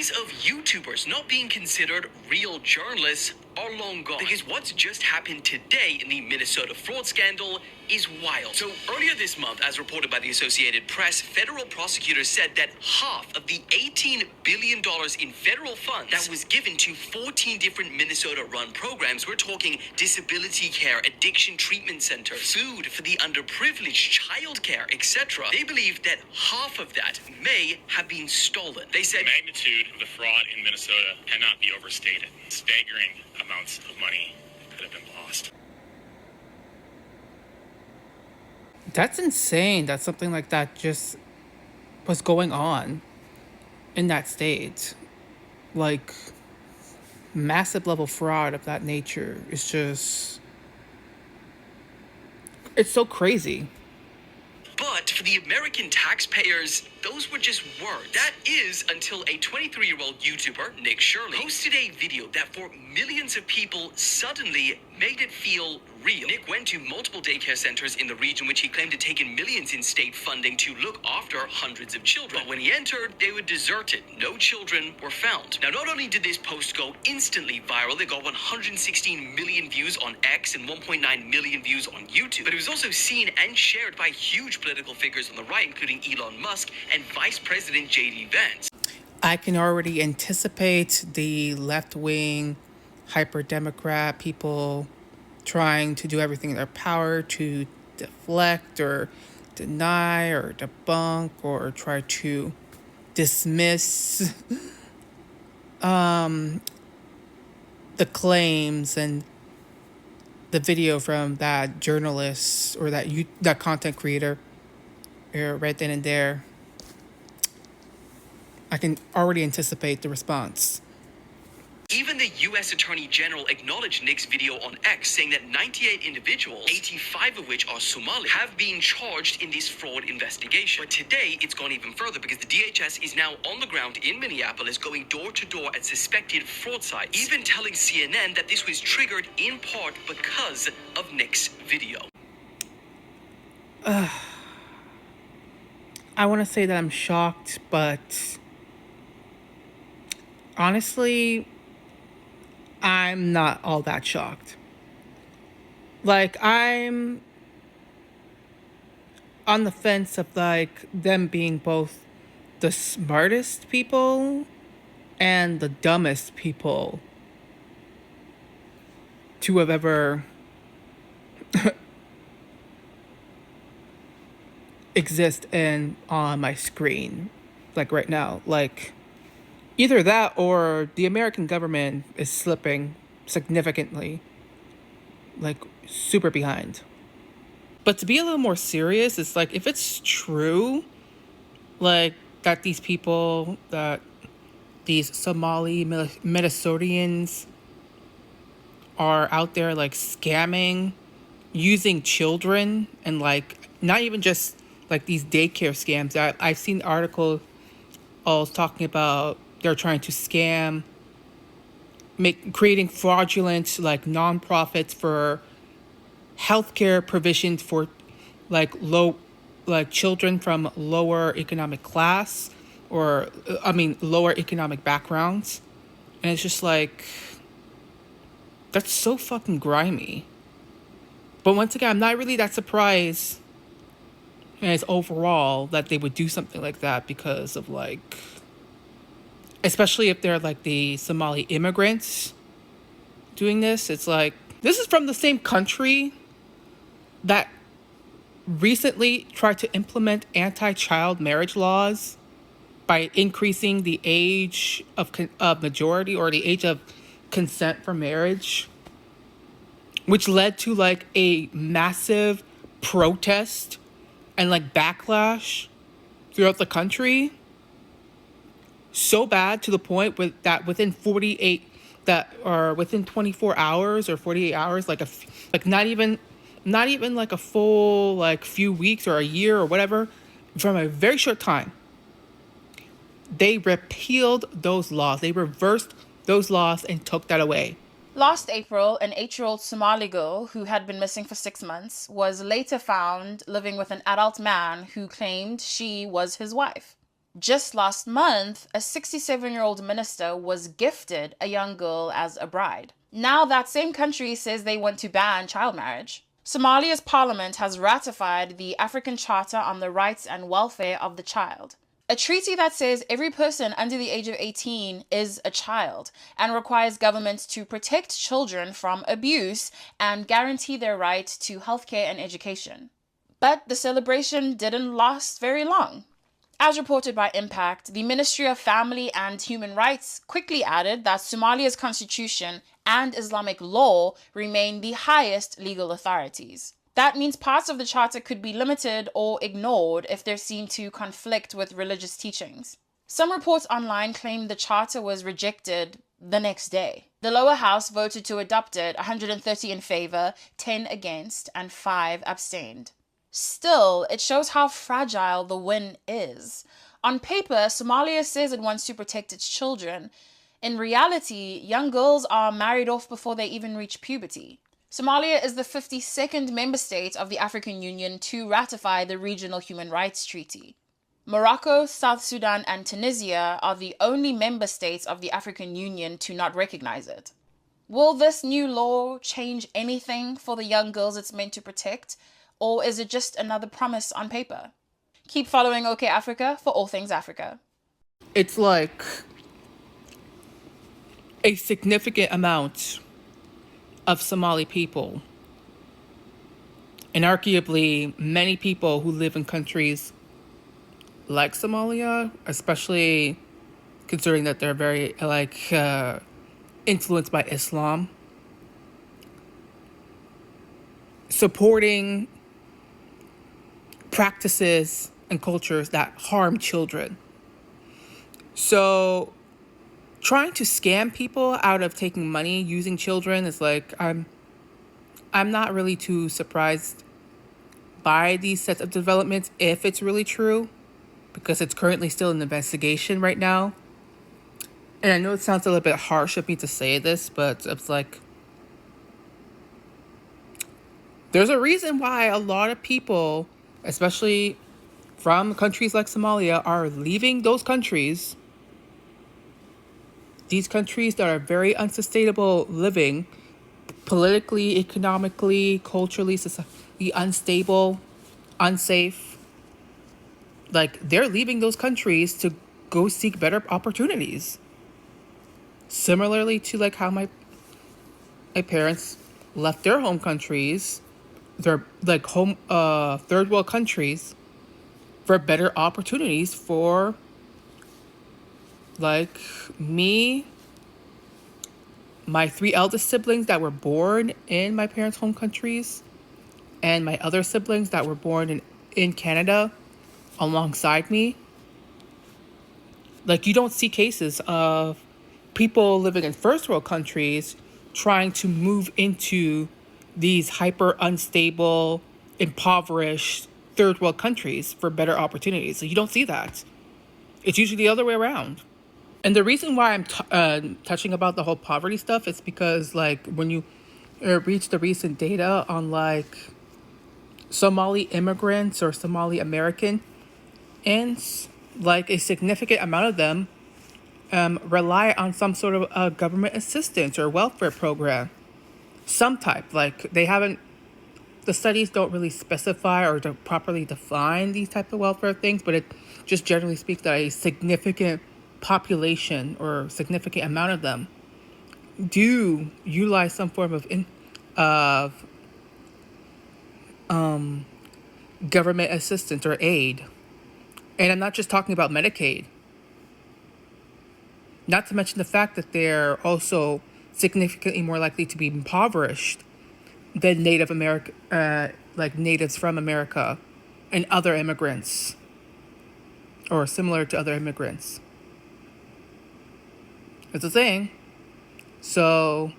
days of YouTubers not being considered real journalists are long gone. Because what's just happened today in the Minnesota fraud scandal is wild. So earlier this month, as reported by the Associated Press, federal prosecutors said that half of the $18 billion in federal funds that was given to 14 different Minnesota-run programs, we're talking disability care, addiction treatment centers, food for the underprivileged, childcare, etc. They believe that half of that may have been stolen. They said the magnitude of the fraud in Minnesota cannot be overstated. Staggering amounts of money could have been lost. That's insane that something like that just was going on in that state. Like, massive level fraud of that nature is just, it's so crazy. But for the American taxpayers, those were just words. That is until a 23-year-old YouTuber, Nick Shirley, posted a video that for millions of people suddenly made it feel real. Nick went to multiple daycare centers in the region, which he claimed had taken millions in state funding to look after hundreds of children. But when he entered, they were deserted. No children were found. Now, not only did this post go instantly viral, they got 116 million views on X and 1.9 million views on YouTube, but it was also seen and shared by huge political figures on the right, including Elon Musk and Vice President J.D. Vance. I can already anticipate the left-wing, hyper-Democrat people trying to do everything in their power to deflect or deny or debunk or try to dismiss the claims and the video from that journalist or that content creator right then and there. I can already anticipate the response. Even the U.S. Attorney General acknowledged Nick's video on X, saying that 98 individuals, 85 of which are Somali, have been charged in this fraud investigation. But today, it's gone even further because the DHS is now on the ground in Minneapolis, going door to door at suspected fraud sites, even telling CNN that this was triggered in part because of Nick's video. I want to say that I'm shocked, but honestly, I'm not all that shocked. Like, I'm on the fence of, like, them being both the smartest people and the dumbest people to have ever exist on my screen, like right now. Like, either that or the American government is slipping significantly, like super behind. But to be a little more serious, it's like, if it's true, like that these Somali Minnesotans are out there like scamming, using children, and like not even just like these daycare scams. I've seen articles talking about they're trying to scam, creating fraudulent like nonprofits for healthcare provisions for like children from lower economic class or lower economic backgrounds. And it's just like, that's so fucking grimy. But once again, I'm not really that surprised as overall that they would do something like that because of like, especially if they're like the Somali immigrants doing this. It's like, this is from the same country that recently tried to implement anti-child marriage laws by increasing the age of majority or the age of consent for marriage, which led to like a massive protest and like backlash throughout the country. So bad to the point that within 24 hours or 48 hours, not even like a full like few weeks or a year or whatever, from a very short time, they repealed those laws. They reversed those laws and took that away. Last April, an 8-year-old Somali girl who had been missing for 6 months was later found living with an adult man who claimed she was his wife. Just last month, a 67-year-old minister was gifted a young girl as a bride. Now that same country says they want to ban child marriage. Somalia's parliament has ratified the African Charter on the Rights and Welfare of the Child, a treaty that says every person under the age of 18 is a child and requires governments to protect children from abuse and guarantee their right to healthcare and education. But the celebration didn't last very long. As reported by Impact, the Ministry of Family and Human Rights quickly added that Somalia's constitution and Islamic law remain the highest legal authorities. That means parts of the charter could be limited or ignored if they're seen to conflict with religious teachings. Some reports online claim the charter was rejected the next day. The lower house voted to adopt it, 130 in favor, 10 against, and 5 abstained. Still, it shows how fragile the win is. On paper, Somalia says it wants to protect its children. In reality, young girls are married off before they even reach puberty. Somalia is the 52nd member state of the African Union to ratify the Regional Human Rights Treaty. Morocco, South Sudan, and Tunisia are the only member states of the African Union to not recognize it. Will this new law change anything for the young girls it's meant to protect? Or is it just another promise on paper? Keep following OK Africa for all things Africa. It's like a significant amount of Somali people, and arguably many people who live in countries like Somalia, especially considering that they're very influenced by Islam, supporting practices and cultures that harm children. So trying to scam people out of taking money using children is like, I'm not really too surprised by these sets of developments if it's really true, because it's currently still an investigation right now. And I know it sounds a little bit harsh of me to say this, but it's like, there's a reason why a lot of people, especially from countries like Somalia, are leaving those countries. These countries that are very unsustainable living, politically, economically, culturally, socially unstable, unsafe. Like, they're leaving those countries to go seek better opportunities. Similarly to like how my parents left their home countries, their like home third world countries, for better opportunities for like me, my 3 eldest siblings that were born in my parents' home countries, and my other siblings that were born in Canada alongside me. Like, you don't see cases of people living in first world countries trying to move into these hyper unstable, impoverished third world countries for better opportunities. So you don't see that. It's usually the other way around. And the reason why I'm touching about the whole poverty stuff is because, like, when you reach the recent data on like Somali immigrants or Somali American, and like a significant amount of them rely on some sort of government assistance or welfare program, some type. Like, they haven't, the studies don't really specify or don't properly define these type of welfare things, but it just generally speaks that a significant population or significant amount of them do utilize some form of government assistance or aid. And I'm not just talking about Medicaid. Not to mention the fact that they're also significantly more likely to be impoverished than Native America, like natives from America and other immigrants, or similar to other immigrants. It's a thing. So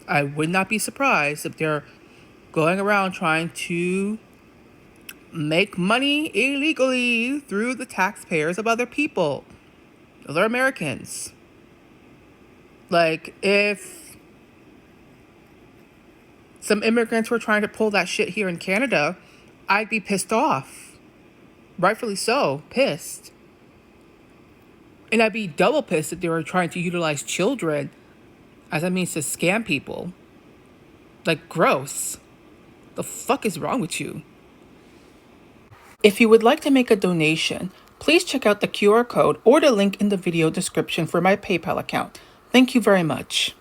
I would not be surprised if they're going around trying to make money illegally through the taxpayers of other people, other Americans. Like, if some immigrants were trying to pull that shit here in Canada, I'd be pissed off. Rightfully so, pissed. And I'd be double pissed if they were trying to utilize children as a means to scam people. Like, gross. The fuck is wrong with you? If you would like to make a donation, please check out the QR code or the link in the video description for my PayPal account. Thank you very much.